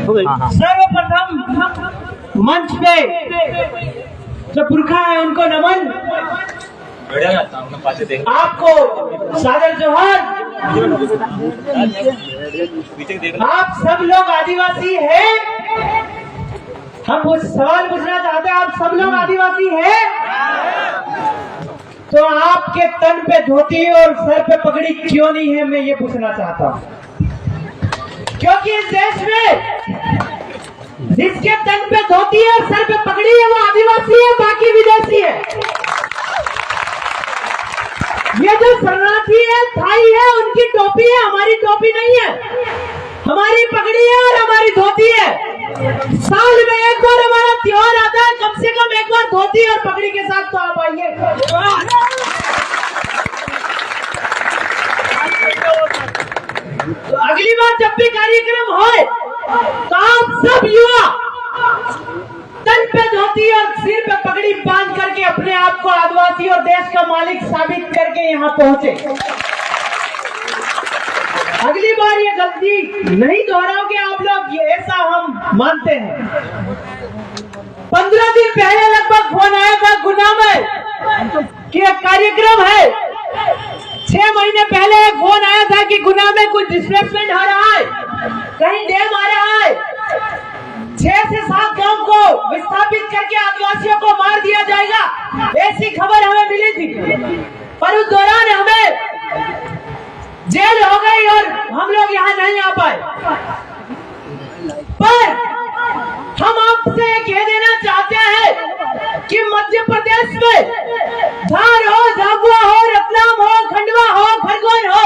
सर्वप्रथम मंच पे जो पुरखा है उनको नमन, आपको सादर जोहर। आप सब लोग आदिवासी हैं? हम कुछ सवाल पूछना चाहते हैं, आप सब लोग आदिवासी हैं? तो आपके तन पे धोती और सर पे पगड़ी क्यों नहीं है, मैं ये पूछना चाहता हूँ। क्योंकि इस देश में जिसके तन पे धोती है और सर पे पगड़ी है वो आदिवासी है, बाकी विदेशी है। ये जो शरणार्थी है, थाई है, उनकी टोपी है, हमारी टोपी नहीं है। हमारी पगड़ी है और हमारी धोती है। साल में एक बार हमारा त्योहार आता है, कम से कम एक बार धोती और पगड़ी के साथ तो आप आइए। तो अगली बार जब भी कार्यक्रम हो तो आप सब युवा तन पे धोती और सिर पे पगड़ी बांध करके अपने आप को आदिवासी और देश का मालिक साबित करके यहाँ पहुंचे। अगली बार ये गलती नहीं दोहराओगे आप लोग, ये ऐसा हम मानते हैं। 15 दिन पहले लगभग फोन आया था गुना में कि एक कार्यक्रम है। 6 महीने पहले एक फोन आया था कि गुना में कुछ डिस्प्लेसमेंट हो रहा है, कहीं डैम आ रहा है, 6 से 7 गांव को विस्थापित करके आदिवासियों को मार दिया जाएगा, ऐसी खबर हमें मिली थी। पर उस दौरान हमें जेल हो गई और हम लोग यहाँ नहीं आ पाए। पर हम आपसे कह देना चाहते हैं कि मध्य प्रदेश में धार हो, झाबुआ हो, रतलाम हो, खंडवा हो, खरगोन हो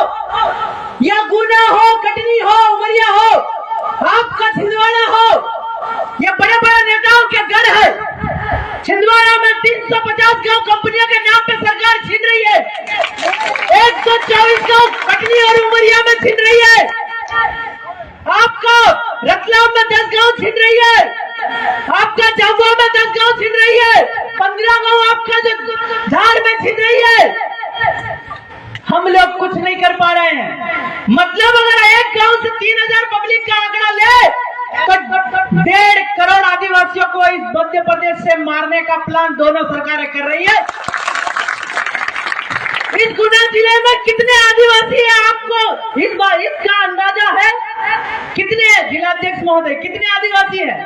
या गुना हो, कटनी हो, उमरिया हो, आपका छिंदवाड़ा हो, ये बड़े बड़े नेताओं के गढ़ है। छिंदवाड़ा में 350 गांव कंपनियों के नाम पे सरकार छीन रही है। 124 गांव कटनी और उमरिया में छीन रही है। आपका रतलाम में 10 गांव छीन रही है। आपका झाबुआ में 10 गांव छीन रही है। 15 गांव आपका जो धार में छीन रही है। हम लोग कुछ नहीं कर पा रहे हैं। मतलब अगर एक गांव से 3000 पब्लिक का आंकड़ा ले तो 1.5 करोड़ आदिवासियों को इस मध्य प्रदेश से मारने का प्लान दोनों सरकारें कर रही है। इस गुना जिले में कितने आदिवासी हैं आपको इस बार इसका अंदाजा है? कितने जिलाध्यक्ष महोदय, कितने आदिवासी हैं?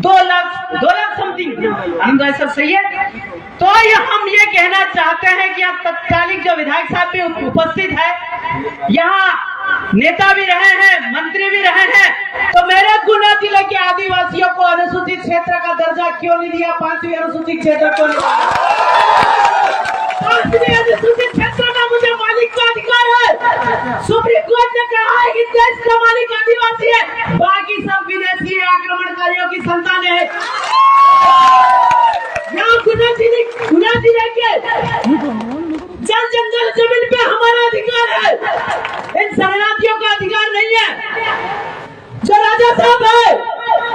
2 लाख समथिंग अंदाजा सब सही है। तो हम ये कहना चाहते हैं कि अब तत्कालिक जो विधायक साहब भी उपस्थित है, यहाँ नेता भी रहे हैं, मंत्री भी रहे हैं, तो मेरे गुना जिले के आदिवासियों को अनुसूचित क्षेत्र का दर्जा क्यों नहीं दिया? 5वीं अनुसूचित क्षेत्र को नहीं। 5वीं अनुसूचित क्षेत्र में मुझे मालिक का अधिकार है। सुप्रीम कोर्ट ने कहा है कि देश का मालिक आदिवासी है, बाकी सब विदेशी आक्रमणकारियों की संतान है। यहाँ गुना जिले के जंगल जमीन पे हमारा अधिकार है, इन शरणार्थियों का अधिकार नहीं है। जो राजा साहब है,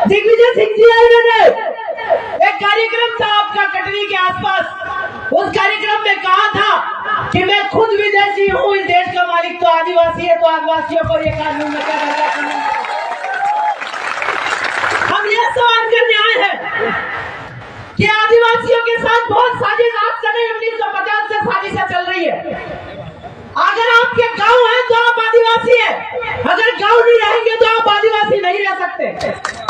दिग्विजय सिंह जी आए, एक कार्यक्रम था आपका कटनी के आसपास, उस कार्यक्रम में कहा था कि मैं खुद विदेशी हूँ, इस देश का मालिक तो आदिवासी है, तो आदिवासियों पर यह कानून में क्या दर्जा करना। हम यह सवाल करने आए हैं कि आदिवासियों के साथ बहुत साजिश आज से नहीं 1950 से साजिशें चल रही है। अगर आपके गांव है तो आप आदिवासी हैं, अगर गांव नहीं रहेंगे तो आप आदिवासी नहीं रह सकते,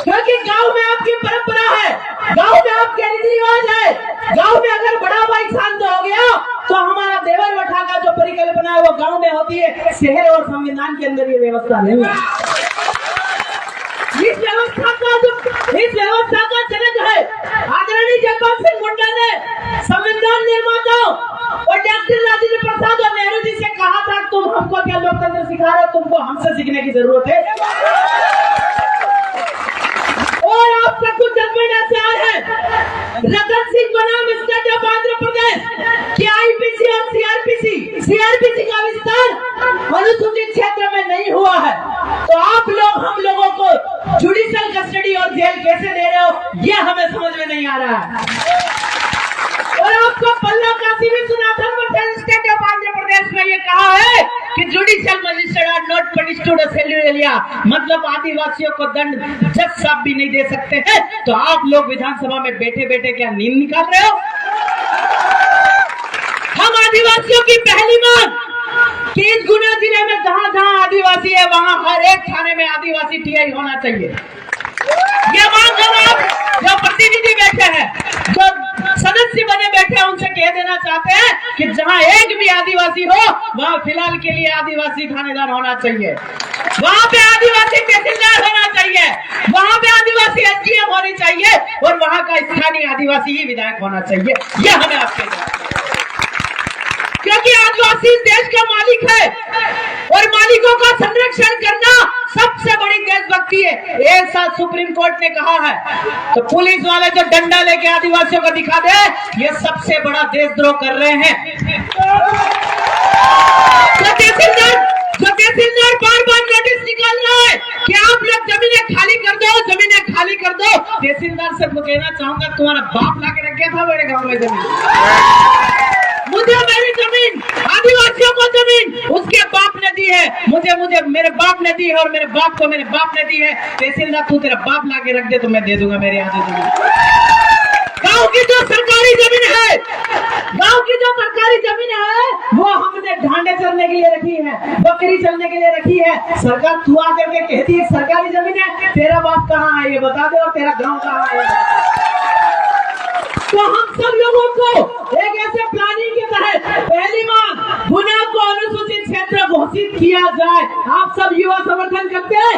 क्योंकि गांव में आपकी परंपरा है, गांव में आपके रीति रिवाज है। गांव में अगर बड़ा भाई शांत हो गया तो हमारा देवर वठा का जो परिकल्पना है वो गांव में होती है, शहर और संविधान के अंदर ये व्यवस्था नहीं है। इस व्यवस्था का जनक है आदरणीय जगपाल सिंह मुंडा ने संविधान निर्माताओं और डॉक्टर राजेंद्र प्रसाद और नेहरू जी से कहा था, तुम हमको क्या लोकतंत्र सिखा रहे हो, तुमको हमसे सीखने की जरूरत है। और आपका कुछ जजमेंट ऐसे आ रहे हैं, रतन सिंह बनाम स्टेट ऑफ आंध्र प्रदेश की आईपीसी और सीआरपीसी का विस्तार अनुसूचित क्षेत्र में नहीं हुआ है, तो आप लोग हम लोगों को जुडिशियल कस्टडी और जेल कैसे दे रहे हो, ये हमें समझ में नहीं आ रहा है। और आपको पल्लव काशी भी सुना था, स्टेट ऑफ आंध्र प्रदेश में ये कहा है कि कि judicial magistrate are not punished to the सेल्यूलिया, मतलब आदिवासियों को दंड जज साहब भी नहीं दे सकते हैं। तो आप लोग विधानसभा में बैठे बैठे क्या नींद निकाल रहे हो? हम आदिवासियों की पहली मांग कि इस गुना जिले में जहां जहां आदिवासी है वहां हर एक थाने में आदिवासी टीआई होना चाहिए। ये मांग हम आप जो प्रतिनिधि बैठे हैं, जो सदस्य बने बैठे हैं, उनसे कह देना चाहते हैं कि जहां एक भी आदिवासी हो वहां फिलहाल के लिए आदिवासी थानेदार होना चाहिए, वहां पे आदिवासी तहसीलदार होना चाहिए, वहां पे आदिवासी एसडीएम होनी चाहिए और वहां का स्थानीय आदिवासी ही विधायक होना चाहिए। ये हमें आपके, क्योंकि आदिवासी इस देश का मालिक है और मालिकों का संरक्षण करना सबसे बड़ी देशभक्ति है। एक साथ सुप्रीम कोर्ट ने कहा है, तो पुलिस वाले जो डंडा लेके आदिवासियों को दिखा दे, ये सबसे बड़ा देशद्रोह कर रहे हैं। जो तहसीलदार बार बार नोटिस निकाल रहा है कि आप लोग जमीनें खाली कर दो, जमीनें खाली कर दो। तहसीलदार से मैं कहना चाहूंगा, तुम्हारा बाप ला के रख गया था मेरे गाँव में जमीन, मुझे मेरी जमीन, आदिवासियों को जमीन उसके बाप ने दी है, मुझे मेरे बाप ने दी है और मेरे बाप को मेरे बाप ने दी है। तहसीलदार तू तेरा बाप ला के रख दे तो मैं दे दूंगा मेरे आधी जमीन। गांव की जो सरकारी जमीन है, गांव की जो सरकारी जमीन है वो हमने ढांडे चलने के लिए रखी है, बकरी चलने के लिए रखी है। सरकार तू आकर के कहती है सरकारी जमीन है, तेरा बाप कहाँ है ये बता दे और तेरा गाँव कहाँ है। तो हम सब लोगों को एक ऐसे प्लानिंग के तहत पहली मांग, गुना को अनुसूचित क्षेत्र घोषित किया जाए। आप सब युवा समर्थन करते हैं?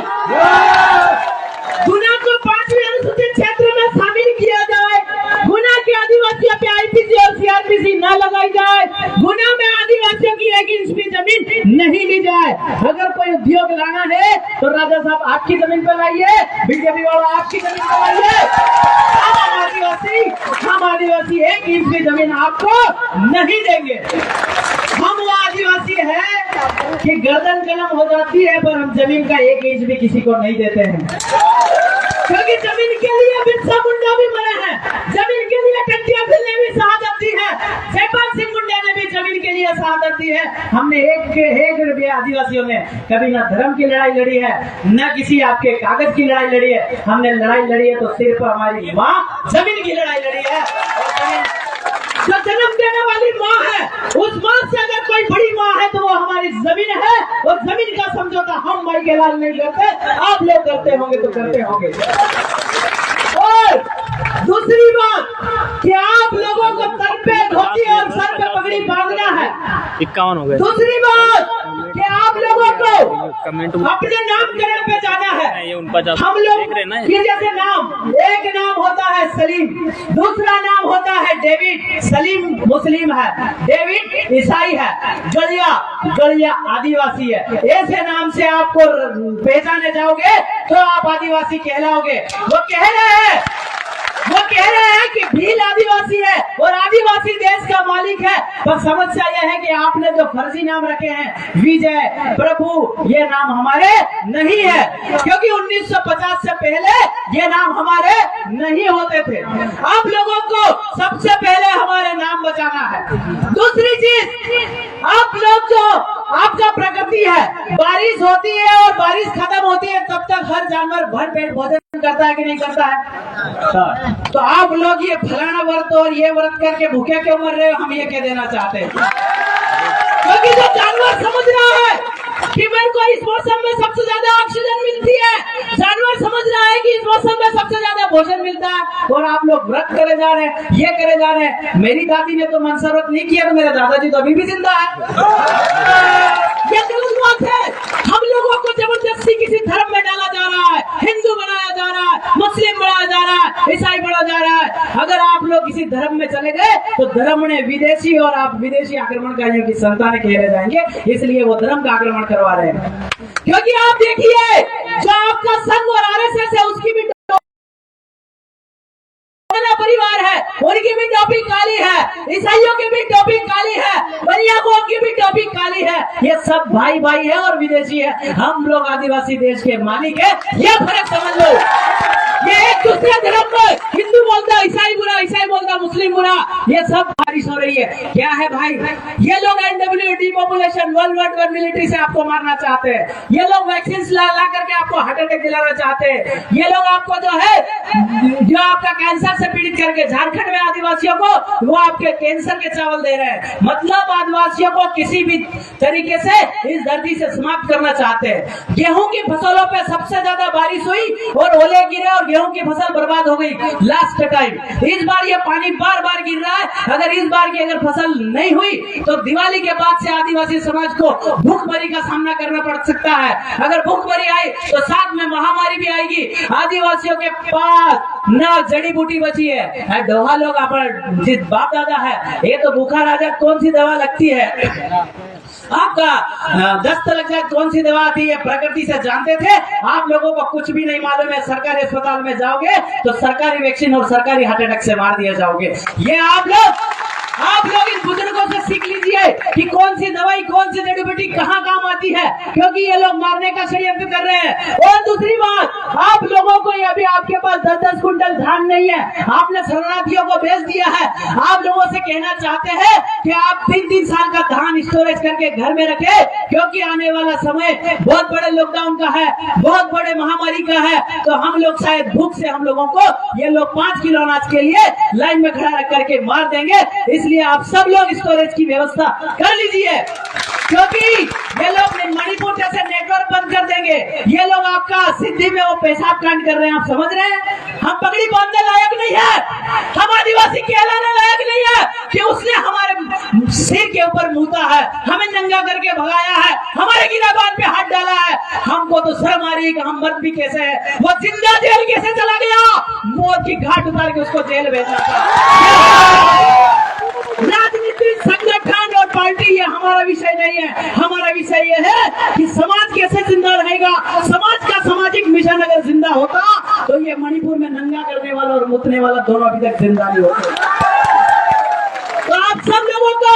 गुना को 5वीं अनुसूचित क्षेत्र में शामिल किया जाए। गुना के आदिवासियों पे आईपीसी और सीआरपीसी न लगाई जाए। गुना में आदिवासियों की 1 इंच भी जमीन नहीं ली जाए। अगर कोई उद्योग लाना है तो राजा साहब आपकी जमीन पर लाइए, बीजेपी वाला आपकी जमीन पर लाइए। हम आदिवासी 1 इंच की जमीन आपको नहीं देंगे। हम वो आदिवासी है कि गर्दन कलम हो जाती है पर हम जमीन का 1 इंच भी किसी को नहीं देते हैं, क्योंकि जमीन के लिए बिरसा मुंडा भी मरे हैं, जमीन के लिए टंटिया भिल ने भी शहादत दी है, जयपाल सिंह मुंडा ने भी जमीन के लिए शहादत दी है। हमने एक रुपये आदिवासियों ने कभी ना धर्म की लड़ाई लड़ी है, न किसी आपके कागज की लड़ाई लड़ी है। हमने लड़ाई लड़ी है तो सिर्फ हमारी माँ जमीन की लड़ाई लड़ी है। जो जन्म देने वाली माँ है, उस माँ से अगर कोई बड़ी माँ है तो वो हमारी जमीन है और जमीन का समझौता हम भाई के लाल नहीं करते, आप लोग करते होंगे तो करते होंगे। और दूसरी बात कि आप लोगों को सर पे धोती और सर पे पगड़ी बांधना है। 51 हो गए। दूसरी बात कि आप लोगों को अपने नामकरण पे जाना है। हम लोग की जैसे नाम, एक नाम होता है सलीम, दूसरा नाम होता है डेविड। सलीम मुस्लिम है, डेविड ईसाई है, गलिया आदिवासी है। ऐसे नाम से आपको पहचाने जाओगे तो आप आदिवासी कहलाओगे। वो कह रहे हैं कि भील आदिवासी है और आदिवासी देश का मालिक है। पर समस्या यह है कि आपने जो फर्जी नाम रखे हैं विजय, प्रभु, ये नाम हमारे नहीं है, क्योंकि 1950 से पहले ये नाम हमारे नहीं होते थे। आप लोगों को सबसे पहले हमारे नाम बचाना है। दूसरी चीज, आप लोग जो आपका प्रकृति है, बारिश होती है और बारिश खत्म होती है तब तक हर जानवर भर पेट भोजन करता है कि नहीं करता है? तो आप लोग ये फलाना व्रत और ये व्रत करके भूखे क्यों मर रहे हो, हम ये कह देना चाहते हैं। क्योंकि जो जानवर समझ रहा है कि मेरे को इस मौसम में सबसे ज्यादा ऑक्सीजन मिलती है, जानवर समझ रहा है कि इस मौसम में सबसे ज्यादा भोजन मिलता है, और आप लोग व्रत करे जा रहे हैं, ये करे जा रहे हैं। मेरी दादी ने तो मनसा व्रत नहीं किया तो मेरे दादाजी तो अभी भी जिंदा है। ये गलत बात है। हम लोगों को जबरदस्ती किसी धर्म में डाला जा रहा है, हिंदू बनाया जा रहा है, मुस्लिम बनाया जा रहा है, ईसाई बनाया जा रहा है। अगर आप लोग किसी धर्म में चले गए तो धर्म ने विदेशी और आप विदेशी आक्रमणकारियों की संतानें कहले जाएंगे, इसलिए वो धर्म का आक्रमण करवा रहे हैं। क्योंकि आप देखिए जो आपका संघ और आरएसएस है उसकी भी परिवार है, उनकी भी टोपी काली है, ईसाइयों की भी टोपी काली है, बनियागों की भी टोपी काली है। ये सब भाई भाई है और विदेशी है। हम लोग आदिवासी देश के मालिक है, ये फर्क समझ लो। ये एक दूसरे धर्म में हिंदू बोलता ईसाई बुरा, ईसाई बोलता मुस्लिम बुरा, ये सब बारिश हो रही है। क्या है भाई, ये लोग NW depopulation world war one military से आपको मारना चाहते हैं। ये लोग वैक्सीन ला करके आपको हार्ट अटैक दिलाना चाहते हैं। ये लोग आपको जो है, जो आपका कैंसर से पीड़ित करके झारखंड में आदिवासियों को वो आपके कैंसर के चावल दे रहे हैं। मतलब आदिवासियों को किसी भी तरीके से इस धरती से समाप्त करना चाहते हैं। गेहूं की फसलों पे सबसे ज्यादा बारिश हुई और ओले गिरे और गेहूं की फसल बर्बाद हो गई लास्ट टाइम। इस बार ये पानी बार बार गिर रहा है। अगर इस बार की अगर फसल नहीं हुई तो दिवाली के बाद से आदिवासी समाज को भूखमरी का सामना करना पड़ सकता है। अगर भूखमरी आई तो साथ में महामारी भी आएगी। आदिवासियों के पास ना जड़ी बूटी बची है। दोहा लोग जिस बाप दादा है, ये तो भूखा राजा कौन सी दवा लगती है, आपका दस्त लग जाए कौन सी दवा आती है, प्रकृति से जानते थे। आप लोगों को कुछ भी नहीं मालूम है। सरकारी अस्पताल में जाओगे तो सरकारी वैक्सीन और सरकारी हार्ट अटैक से मार दिए जाओगे। ये आप लोग इन बुजुर्गों से सीख लीजिए कि कौन सी दवाई, कौन सी जड़ी बूटी कहाँ काम आती है, क्योंकि ये लोग मारने का षड्यंत्र कर रहे हैं। और दूसरी बात, आप लोगों को अभी आपके पास 10-10 कुंटल धान नहीं है, आपने शरणार्थियों को बेच दिया है। आप लोगों से कहना चाहते हैं कि आप 3-3 साल का धान स्टोरेज करके घर में रखे, क्योंकि आने वाला समय बहुत बड़े लॉकडाउन का है, बहुत बड़े महामारी का है। तो हम लोग शायद भूख से हम लोगों को ये लोग 5 किलो अनाज के लिए लाइन में खड़ा रख करके मार देंगे। इसलिए आप सब लोग स्टोरेज की व्यवस्था कर लीजिए, क्योंकि ये लोग मणिपुर जैसे नेटवर्क बंद कर देंगे। ये लोग आपका सिद्धि में वो पेशाब कांड कर रहे हैं, आप समझ रहे हैं। हम पगड़ी बांधने लायक नहीं है, हम आदिवासी कहलाने लायक नहीं है कि उसने हमारे सिर के ऊपर मुंहता है, हमें नंगा करके भगाया है, हमारे गिराबान पे हाथ डाला है। हमको तो शर्म आ रही है कि हम मर्द भी कैसे है, वो जिंदा जेल कैसे चला गया, मौत की घाट उतार के उसको जेल भेजा था। राजनीतिक संगठन और पार्टी ये हमारा विषय नहीं है। हमारा विषय ये है कि समाज कैसे जिंदा रहेगा। समाज का सामाजिक मिशन अगर जिंदा होता तो ये मणिपुर में नंगा करने वाला और मुतने वाला दोनों अभी तक जिंदा नहीं होते। तो आप सब लोगों को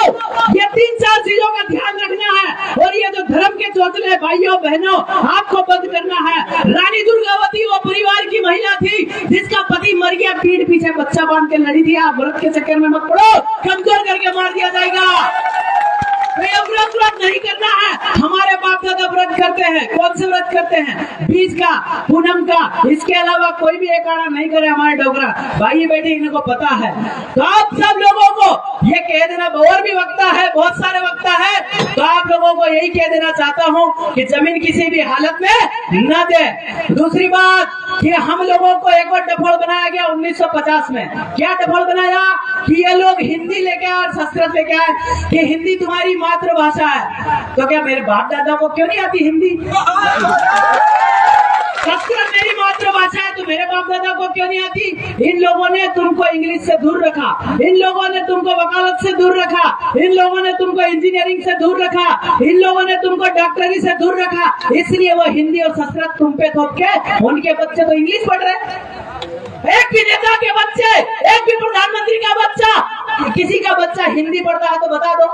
ये 3-4 चीजों का ध्यान रखना है। और ये जो धर्म के चौचले भाइयों बहनों, आपको बंद करना है। रानी दुर्गावती वो परिवार की महिला थी जिसका पति मर गया, पीठ पीछे बच्चा बांध के लड़ी थी। आप व्रत के चक्कर में मत पड़ो, कमजोर करके मार दिया जाएगा। व्रत नहीं करना है। हमारे बाप दादा व्रत करते हैं। कौन से व्रत करते हैं? बीज का, पूनम का, इसके अलावा कोई भी एक आना नहीं करे। हमारे डोगरा भाई बेटे इनको पता है। तो आप सब लोगों को ये कह देना, और भी वक्ता है, बहुत सारे वक्ता है, तो आप लोगों को यही कह देना चाहता हूँ कि जमीन किसी भी हालत में न दे। दूसरी बात कि हम लोगों को एक और डफोड़ बनाया गया 1950 में। क्या डफोड़ बनाया कि ये लोग हिंदी लेके आए और संस्कृत लेके आए कि हिंदी तुम्हारी मातृभाषा है। तो क्या मेरे बाप दादा को क्यों नहीं आती हिंदी? संस्कृत मेरी मातृभाषा है तो मेरे बाप दादा को क्यों नहीं आती? इन लोगों ने तुमको इंग्लिश से दूर रखा, इन लोगों ने तुमको वकालत से दूर रखा, इन लोगों ने तुमको इंजीनियरिंग से दूर रखा, इन लोगों ने तुमको डॉक्टरी से दूर रखा। इसलिए वो हिंदी और संस्कृत तुम पे थोप के उनके बच्चे तो इंग्लिश पढ़ रहे। एक भी नेता के बच्चे, एक भी प्रधानमंत्री का बच्चा, किसी का बच्चा हिंदी पढ़ता है तो बता दो,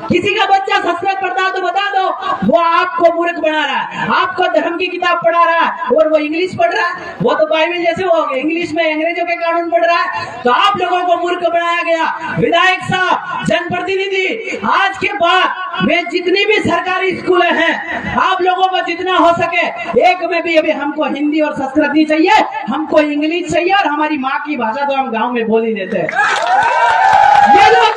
किसी का बच्चा संस्कृत पढ़ता है तो बता दो। वो आपको मूर्ख बना रहा है, आपको धर्म की किताब पढ़ा रहा है और वो इंग्लिश पढ़ रहा है। वो तो बाइबल जैसे हो गए, इंग्लिश में अंग्रेजों के कानून पढ़ रहा है। तो आप लोगों को मूर्ख बनाया गया। विधायक साहब, जनप्रतिनिधि, आज के बाद में जितनी भी सरकारी स्कूल हैं, आप लोगों को जितना हो सके एक में भी अभी हमको हिंदी और संस्कृत नहीं चाहिए, हमको इंग्लिश चाहिए। और हमारी माँ की भाषा तो हम गांव में बोल ही देते हैं। ये लोग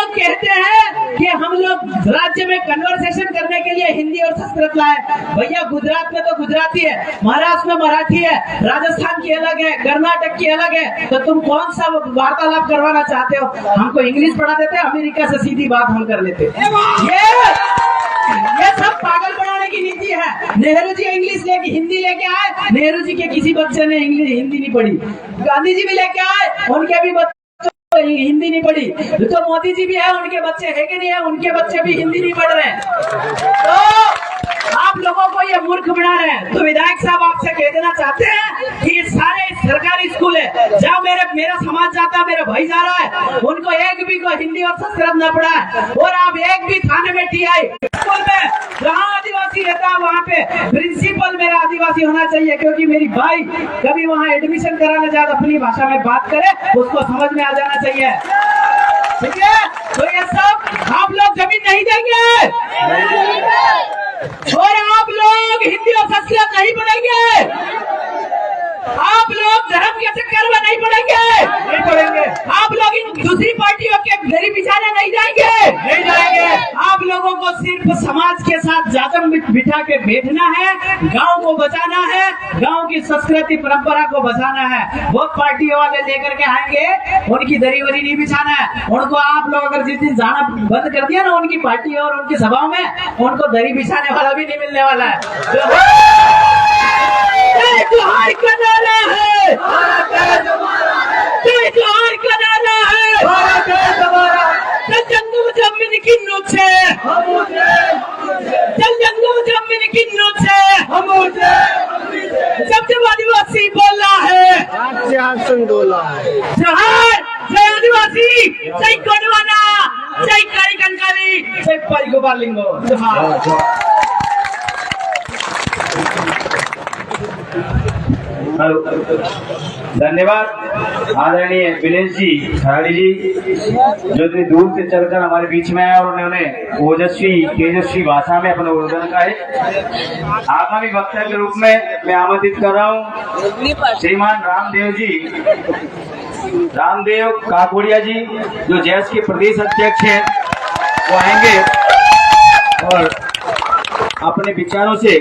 कहते हैं कि हम लोग राज्य में कन्वर्सेशन करने के लिए हिंदी और संस्कृत लाए। भैया गुजरात में तो गुजराती है, महाराष्ट्र में मराठी है, राजस्थान की अलग है, कर्नाटक की अलग है। तो तुम कौन सा वार्तालाप करवाना चाहते हो? हमको इंग्लिश पढ़ा देते, अमेरिका से सीधी बात हम कर लेते। ये सब पागल बनाने की नीति है। नेहरू जी इंग्लिश लेके हिंदी लेके आए, नेहरू जी के किसी बच्चे ने इंग्लिश हिंदी नहीं पढ़ी। गांधी जी भी लेके आए, उनके भी बच्चे हिंदी नहीं पढ़ी। तो मोदी जी भी है, उनके बच्चे है कि नहीं है, उनके बच्चे भी हिंदी नहीं पढ़ रहे हैं। तो आप लोगों को ये मूर्ख बना रहे हैं। तो विधायक साहब आपसे कह देना चाहते हैं कि ये सारे सरकारी स्कूल है, जहाँ मेरा समाज जाता है, मेरा भाई जा रहा है, उनको एक भी को हिंदी और संस्कृत न पढ़ा है। और आप एक भी थाने में टीआई स्कूल में जहाँ आदिवासी आदिवासी रहता है वहाँ पे प्रिंसिपल मेरा आदिवासी होना चाहिए, क्योंकि मेरी भाई कभी वहाँ एडमिशन कराने जाए अपनी भाषा में बात करे, उसको समझ में आ जाना चाहिए। ठीक है, तो ये सब आप लोग जमीन नहीं देंगे और आप लोग हिंदी और संस्कृत नहीं पढ़ेंगे, आप लोग धर्म के चक्कर में नहीं पड़ेंगे, आप लोग इन दूसरी पार्टियों के गरीब बिछाने नहीं जाएंगे। आप लोगों को सिर्फ समाज के साथ जाजम बिठा के बैठना है, गांव को बचाना है, गांव की संस्कृति परंपरा को बचाना है। वो पार्टी वाले लेकर के आएंगे, उनकी दरी वरी नहीं बिछाना है। उनको आप लोग अगर जिस दिन जाना बंद कर दिया ना उनकी पार्टी और उनकी सभाओं में, उनको दरी बिछाने वाला भी नहीं मिलने वाला है। जोहार का नारा है, जोहार का नारा है, जंगम जमीन की नोचे, जंगम जमीन की नोचे, जब आदिवासी बोला है जोहार, जय आदिवासी, जय गोंडवाना, जय कारी कंकाली, जय पारी गोपाल लिंगो, जोहार। धन्यवाद आदरणीय विनेश जी खराड़ी जी, जो इतनी दूर से चलकर हमारे बीच में आए और उन्होंने ओजस्वी तेजस्वी भाषा में अपना योगदान का है। आगामी वक्ता के रूप में मैं आमंत्रित कर रहा हूँ श्रीमान रामदेव जी, रामदेव काकोड़िया जी, जो जैस के प्रदेश अध्यक्ष हैं, वो आएंगे और अपने विचारों से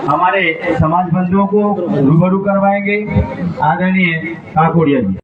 हमारे समाज बंधुओं को रूबरू करवाएंगे। आदरणीय काकोड़िया जी।